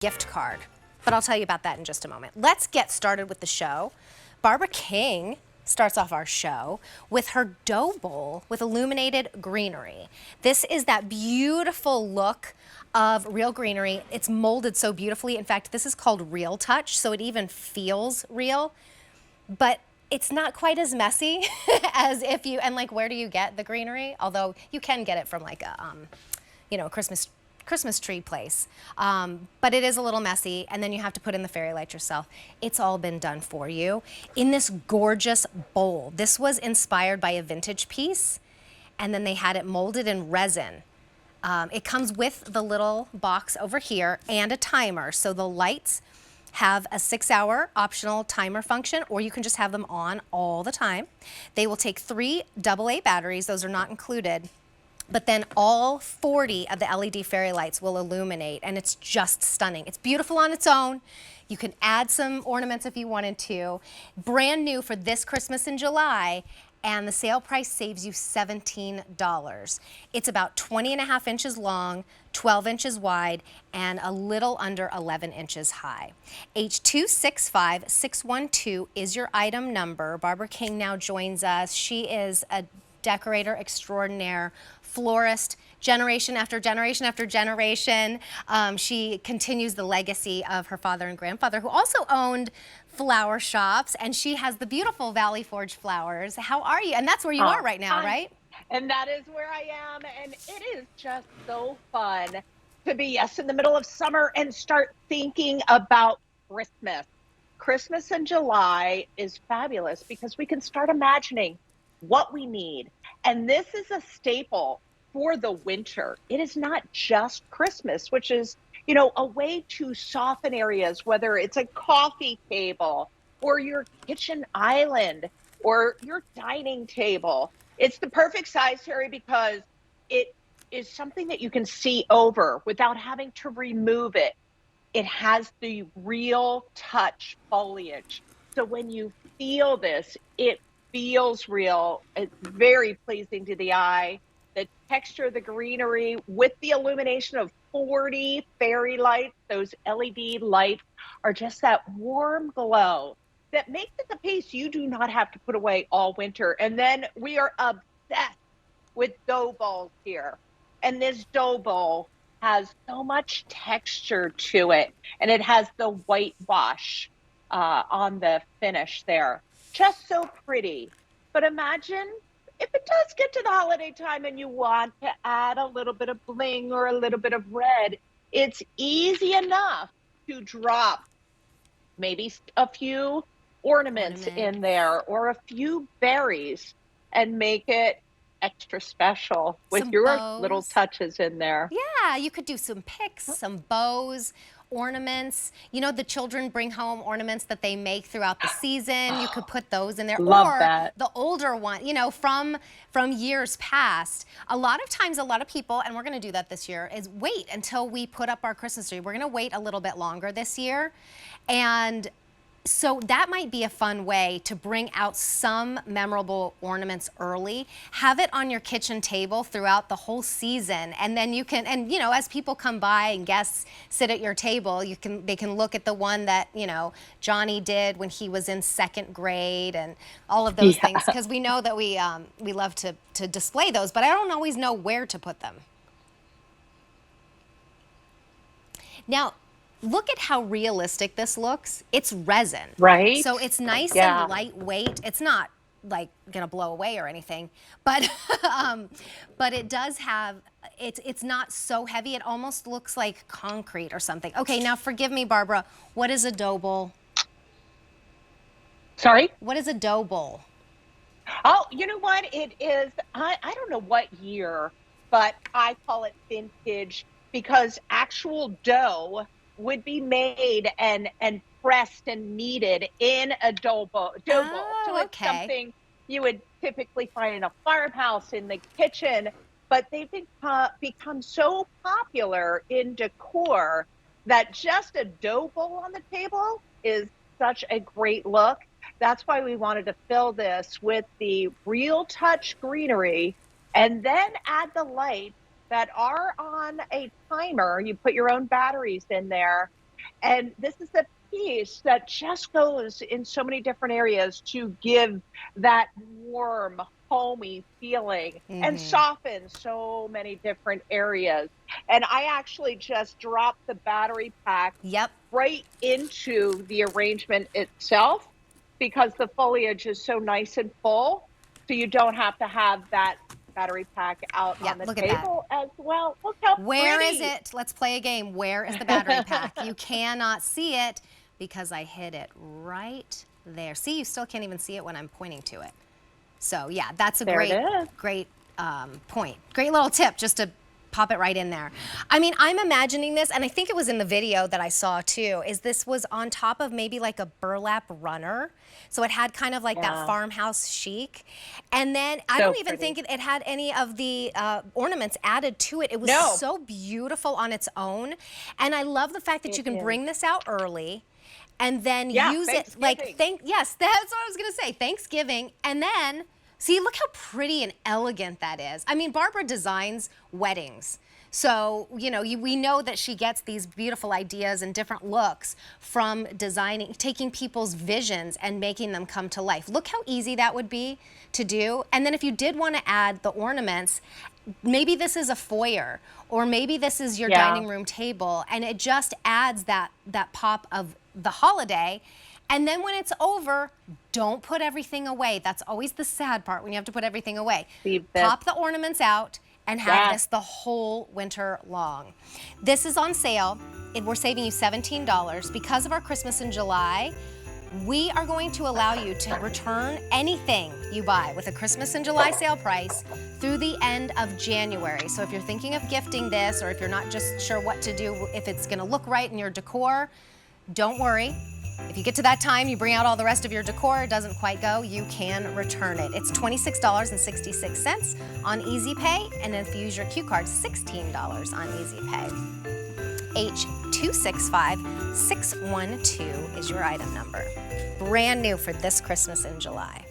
gift card, but I'll tell you about that in just a moment. Let's get started with the show. Barbara King starts off our show with her dough bowl with Illuminated Greenery. This is that beautiful look of real greenery. It's molded so beautifully. In fact, this is called Real Touch, so it even feels real, but it's not quite as messy as if you, and like, where do you get the greenery? Although you can get it from like a, Christmas tree place, but it is a little messy, and then you have to put in the fairy light yourself. It's all been done for you in this gorgeous bowl. This was inspired by a vintage piece, and then they had it molded in resin. It comes with the little box over here and a timer, so the lights have a 6-hour optional timer function, or you can just have them on all the time. They will take 3 AA batteries, those are not included, but then all 40 of the LED fairy lights will illuminate, and it's just stunning. It's beautiful on its own. You can add some ornaments if you wanted to. Brand new for this Christmas in July, and the sale price saves you $17. It's about 20.5 inches long, 12 inches wide, and a little under 11 inches high. H265612 is your item number. Barbara King now joins us. She is a decorator extraordinaire, florist, generation after generation after generation. She continues the legacy of her father and grandfather, who also owned flower shops, and she has the beautiful Valley Forge flowers. How are you? And that's where you are right now, right? And that is where I am, and it is just so fun to be, yes, in the middle of summer and start thinking about Christmas. Christmas in July is fabulous because we can start imagining what we need. And this is a staple for the winter. It is not just Christmas, which is, you know, a way to soften areas, whether it's a coffee table or your kitchen island or your dining table. It's the perfect size, Terry, because it is something that you can see over without having to remove it. It has the real touch foliage. So when you feel this, it feels real. It's very pleasing to the eye. The texture of the greenery with the illumination of 40 fairy lights, those LED lights are just that warm glow that makes it the piece you do not have to put away all winter. And then we are obsessed with dough bowls here. And this dough bowl has so much texture to it, and it has the whitewash on the finish there. Just so pretty. But imagine if it does get to the holiday time and you want to add a little bit of bling or a little bit of red, it's easy enough to drop maybe a few ornaments in there or a few berries and make it extra special with Some your bows. little touches in there. Yeah, you could do some picks, some bows, ornaments. You know, the children bring home ornaments that they make throughout the season. You could put those in there. Love or that. the older one, you know, from years past. A lot of times, a lot of people, and we're going to do that this year, is wait until we put up our Christmas tree. We're going to wait a little bit longer this year. And so that might be a fun way to bring out some memorable ornaments early. Have it on your kitchen table throughout the whole season, and then you can, and you know, as people come by and guests sit at your table, they can look at the one that, you know, Johnny did when he was in 2nd grade and all of those things, because we know that we love to display those, but I don't always know where to put them. Now, look at how realistic this looks. It's resin. Right? So it's nice and lightweight. It's not like gonna blow away or anything, but but it does have, it's not so heavy. It almost looks like concrete or something. Okay, now forgive me, Barbara. What is a dough bowl? Sorry? What is a dough bowl? Oh, you know what? It is, I don't know what year, but I call it vintage because actual dough would be made and pressed and kneaded in a dough bowl. So it's something you would typically find in a farmhouse, in the kitchen, but they've become so popular in decor that just a dough bowl on the table is such a great look. That's why we wanted to fill this with the Real Touch greenery and then add the lights that are on a timer. You put your own batteries in there, And this is a piece that just goes in so many different areas to give that warm, homey feeling and soften so many different areas. And I actually just dropped the battery pack Yep. right into the arrangement itself because the foliage is so nice and full. So you don't have to have that battery pack out Yeah, on the look at that. table as well. Look how Where is pretty. it? Let's play a game. Where is the battery pack? You cannot see it because I hid it right there. See, you still can't even see it when I'm pointing to it. So yeah, that's a There it is. great point. Great little tip just to pop it right in there. I mean, I'm imagining this, and I think it was in the video that I saw too, is this was on top of maybe like a burlap runner. So it had kind of like that farmhouse chic. And then I don't even think it had any of the ornaments added to it. It was so beautiful on its own. And I love the fact that you can bring this out early and then use it like, yes, that's what I was gonna say, Thanksgiving. And then, see, look how pretty and elegant that is. I mean, Barbara designs weddings. So, you know, we know that she gets these beautiful ideas and different looks from designing, taking people's visions and making them come to life. Look how easy that would be to do. And then if you did want to add the ornaments, maybe this is a foyer, or maybe this is your dining room table, and it just adds that pop of the holiday. And then when it's over, don't put everything away. That's always the sad part when you have to put everything away. Pop the ornaments out and have this the whole winter long. This is on sale. We're saving you $17. Because of our Christmas in July, we are going to allow you to return anything you buy with a Christmas in July sale price through the end of January. So if you're thinking of gifting this, or if you're not just sure what to do, if it's gonna look right in your decor, don't worry. If you get to that time, you bring out all the rest of your decor, it doesn't quite go, you can return it. It's $26.66 on Easy Pay, and if you use your Q card, $16 on Easy Pay. H265612 is your item number. Brand new for this Christmas in July.